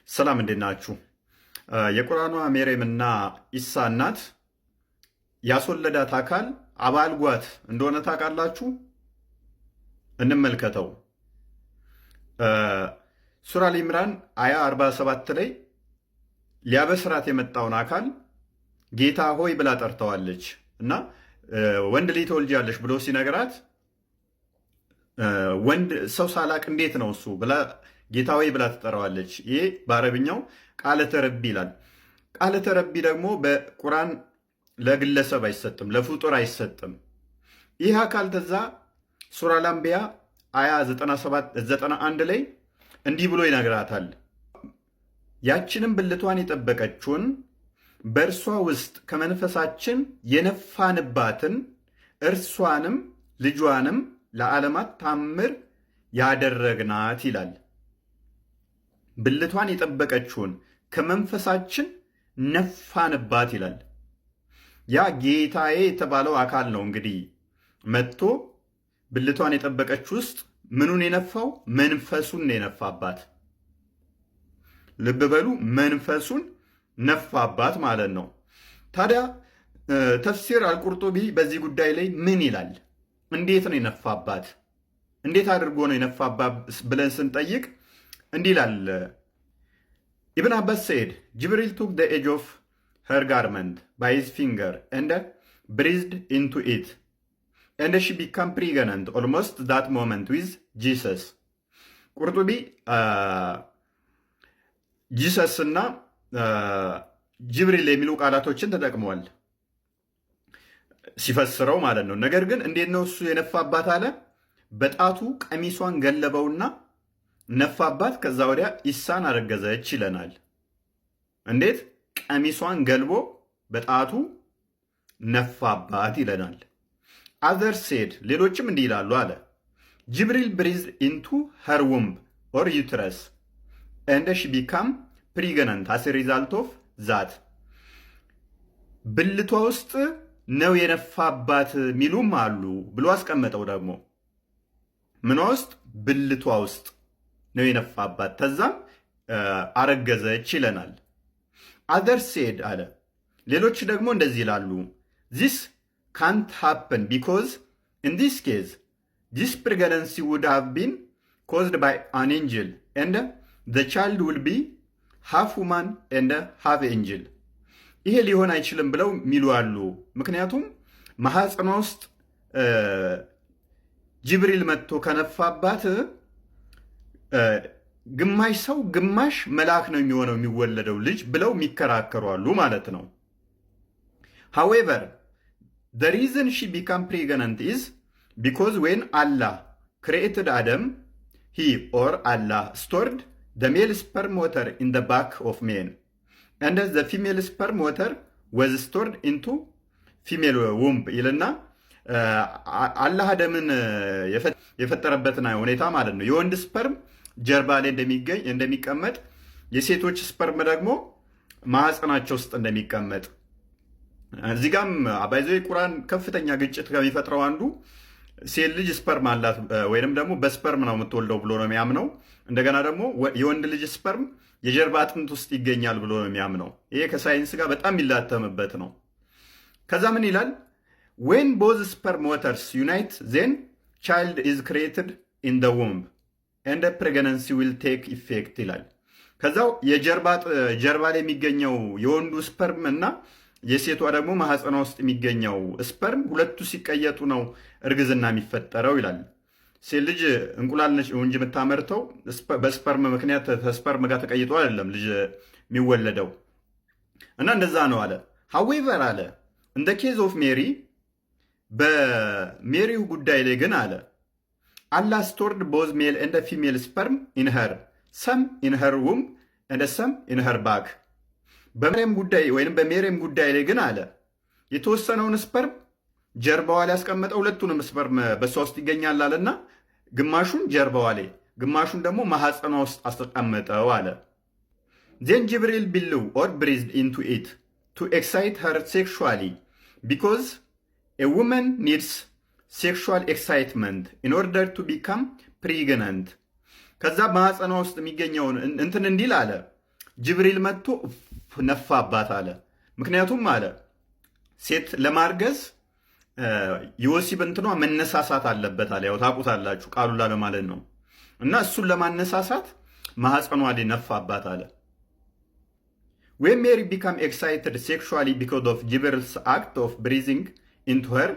ሰላም እንዴት ናችሁ? የቁርአኗ ሜርየም እና ኢሳ እናት ያስወለዳት አካል አባልጓት እንደሆነ ታውቃላችሁ? እንመልከተው። ሱራ አል ኢምራን አያ 47 ላይ ሊያበስራት የመጣውን አካል ጌታ ሆይ ብላ ጠርተዋለች እና ወንድ ልጅ ትወልጃለሽ ብሎ ሲነግራት ወንድ ሰው ሳላቅ እንዴት ነው እሱ ብላ ጌታ ሆይ ብላ ትጠራዋለች። ይሄ በአረብኛው ቃለ ተረቢ ይላል። ቃለ ተረቢ ደግሞ በቁርአን ለግለሰብ አይሰጥም፣ ለፍጡር አይሰጥም። ይህ አካል ተዛ ሱራ አል-አንቢያ አያ 91 ላይ እንዲህ ብሎ ይነግራታል። ያችንም ብልቷን የጠበቀችውን በእርሷ ውስጥ ከመንፈሳችን የነፋንባትን እርሷንም ልጇንም ለዓለማት ታምር ያደረግናት ይላል። ብልቷን የጠበቀችውን ከመንፈሳችን ነፋንባት ይላል። ያ ጌታዬ የተባለው አካል ነው እንግዲህ መጥቶ ብልቷን የጠበቀች ውስጥ ምኑን የነፋው? መንፈሱን የነፋባት። ልብ በሉ፣ መንፈሱን ነፋባት ማለት ነው። ታዲያ ተፍሲር አልቁርጡቢ በዚህ ጉዳይ ላይ ምን ይላል? እንዴት ነው የነፋባት? እንዴት አድርጎ ነው የነፋባት ብለን ስንጠይቅ እንዲህ ይላል። ኢብን አባስ said Jibril took the edge of her garment by his finger and breathed into it and she became pregnant almost that moment with Jesus. ቁርጡቢ ጂሰስ እና ጅብሪል የሚሉ ቃላቶችን ተጠቅመዋል ሲፈስረው ማለት ነው። ነገር ግን እንዴት ነው እሱ የነፋባት አለ? በጣቱ ቀሚሷን ገለበውና ነፋባት። ከዛ ወዲያ ኢሳን አረገዘች ይለናል። እንዴት? ቀሚሷን ገልቦ በጣቱ ነፋባት ይለናል። አዘር ሴድ ሌሎችም እንዲህ ይላሉ አለ ጅብሪል ብሪዝ ኢንቱ ሄር ውምብ ኦር ዩትረስ ኤንድ ሺ ቢካም ፕሪግናንት አስ ሪዛልት ኦፍ ዛት። ብልቷ ውስጥ ነው የነፋባት ሚሉም አሉ ብሎ አስቀመጠው። ደግሞ ምኗ ውስጥ? ብልቷ ውስጥ ነው የነፋባት፣ ተዛም አረገዘች ይለናል። አዘር ሴድ አለ ሌሎች ደግሞ እንደዚህ ይላሉ ዚስ ካንት ሃፕን ቢኮዝ ኢን ዲስ ኬዝ ዲስ ፕሬግናንሲ ውድ ሃቭ ቢን ኮዝድ ባይ አን ኤንጅል ኤንድ ዘ ቻይልድ ውል ቢ ሃፍ ውማን ኤንድ ሃፍ ኤንጅል። ይሄ ሊሆን አይችልም ብለው ሚሉ አሉ። ምክንያቱም ማህፀኗ ውስጥ ጅብሪል መጥቶ ከነፋባት ግማሽ ሰው ግማሽ መልአክ ነው የሚሆነው የሚወለደው ልጅ ብለው የሚከራከሩ አሉ ማለት ነው። however the reason she became pregnant is because when Allah created Adam he or Allah stored the male sperm water in the back of man and the female sperm water was stored into female womb ይልና አላህ አደምን የፈጠረበትን ሁኔታ ማለት ነው። የወንድ ስፐርም ጀርባ ላይ እንደሚቀመጥ የሴቶች ስፐርም ደግሞ ማህፀናቸው ውስጥ እንደሚቀመጥ። እዚህ ጋም አባይዘ ቁርአን ከፍተኛ ግጭት ከሚፈጥረው አንዱ ሴት ልጅ ስፐርም አላት ወይንም ደግሞ በስፐርም ነው የምትወልደው ብሎ ነው የሚያምነው። እንደገና ደግሞ የወንድ ልጅ ስፐርም የጀርባ አጥንት ውስጥ ይገኛል ብሎ ነው የሚያምነው። ይሄ ከሳይንስ ጋር በጣም የሚላተምበት ነው። ከዛ ምን ይላል? when both sperm waters unite then child is created in the womb and the pregnancy will take effect ይላል። ከዛው ጀርባ ላይ የሚገኘው የወንዱ ስፐርም እና የሴቷ ደግሞ ማህፀኗ ውስጥ የሚገኘው ስፐርም ሁለቱ ሲቀየጡ ነው እርግዝና የሚፈጠረው ይላል። ሴት ልጅ እንቁላል ነች እንጂ የምታመርተው በስፐርም ምክንያት ከስፐርም ጋር ተቀይጦ አይደለም ልጅ የሚወለደው እና እንደዛ ነው አለ። however አለ in the case of Mary በሜሪው ጉዳይ ላይ ግን አለ Allah stored both male and female sperm in her some in her womb and some in her back። በሜሪም ጉዳይ ወይንም በሜሪም ጉዳይ ላይ ግን አለ የተወሰነውን ስፐርም ጀርባዋ ላይ ያስቀመጠ፣ ሁለቱንም ስፐርም በሷ ውስጥ ይገኛል አለና ግማሹን ጀርባዋ ላይ ግማሹን ደግሞ ማህፀኗ ውስጥ አስቀመጠው አለ። then Jibril blew or breathed into it to excite her sexually because a woman needs sexual excitement in order to become pregnant። ከዛ ማህፀኗ ውስጥ የሚገኘውን እንትን እንዲል አለ ጅብሪል መጥቶ ነፋባት አለ። ምክንያቱም አለ ሴት ለማርገዝ የወሲብ እንትኗ መነሳሳት አለበት አለ። ያው ታውቁታላችሁ ቃሉላ ለማለት ነው። እና እሱን ለማነሳሳት ማህፀኗ ላይ ነፋባት አለ። When Mary became excited sexually because of Jibril's act of breathing into her,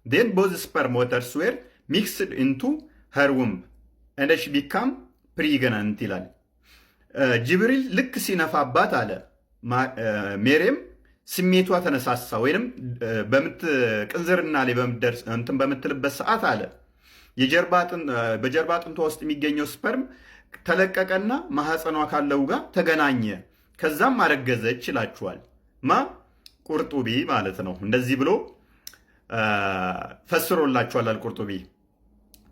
then both sperm waters were mixed into her womb and she became pregnant ይላል። ጅብሪል ልክ ሲነፋባት አለ ሜሪም ስሜቷ ተነሳሳ፣ ወይንም ቅንዝርና ላይ በምትልበት ሰዓት አለ በጀርባ አጥንቷ ውስጥ የሚገኘው ስፐርም ተለቀቀና ማህፀኗ ካለው ጋር ተገናኘ። ከዛም አረገዘች ይላችኋል። ቁርጡቢ ማለት ነው። እንደዚህ ብሎ ፈስሮላችኋል አልቁርጡቢ።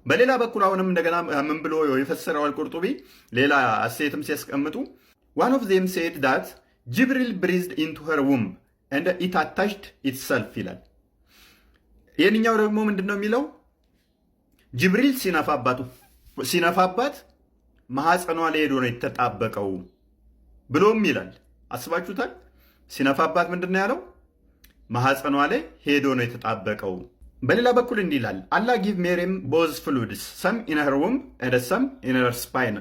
በሌላ በኩል አሁንም እንደገና ምን ብሎ የፈሰረዋል ቁርጡቢ? ሌላ አስተያየትም ሲያስቀምጡ one of them said that Jibril breathed into her womb and it attached itself ይላል። ይህንኛው ደግሞ ምንድን ነው የሚለው? ጅብሪል ሲነፋባት ማህፀኗ ላይ ሄዶ ነው የተጣበቀው ብሎም ይላል። አስባችሁታል? ሲነፋባት ምንድን ነው ያለው? ማህፀኗ ላይ ሄዶ ነው የተጣበቀው። በሌላ በኩል እንዲህ ይላል አላህ ጊቭ ሜሪም ቦዝ ፍሉድስ ሰም ኢን ሄር ወምብ ኤንድ ሰም ኢን ሄር ስፓይን።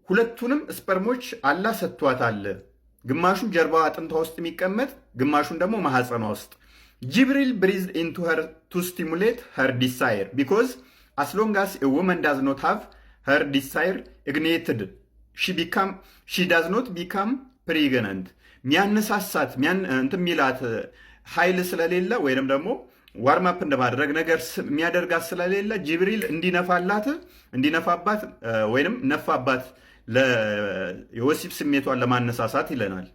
ሁለቱንም ስፐርሞች አላህ ሰጥቷታል። ግማሹን ጀርባ አጥንቷ ውስጥ የሚቀመጥ ግማሹን ደግሞ ማህፀኗ ውስጥ። ጅብሪል ብሪዝድ ኢንቱ ሄር ቱ ስቲሙሌት ሄር ዲሳይር ቢኮዝ አስ ሎንግ አስ ኤ ውመን ዳዝ ኖት ሃቭ ሄር ዲሳይር ኢግኒትድ ሺ ዳዝ ኖት ቢካም ፕሬግናንት። ሚያነሳሳት እንትን ሚላት ኃይል ስለሌለ ወይንም ደግሞ ዋርማፕ እንደማድረግ ነገር የሚያደርጋት ስለሌለ ጅብሪል እንዲነፋባት ወይንም ነፋባት የወሲብ ስሜቷን ለማነሳሳት ይለናል።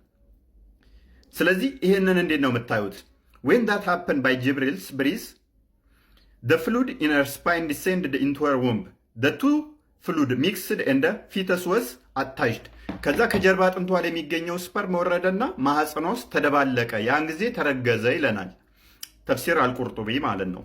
ስለዚህ ይህንን እንዴት ነው የምታዩት? when that happened by Jibril's breeze, the fluid in her spine descended into her womb. The two fluid mixed and the fetus was attached. ከዛ ከጀርባ አጥንቷ ላይ የሚገኘው ስፐርም ወረደና ማህፀኗ ውስጥ ተደባለቀ። ያን ጊዜ ተረገዘ ይለናል ተፍሲር አልቁርጡቢ ማለት ነው።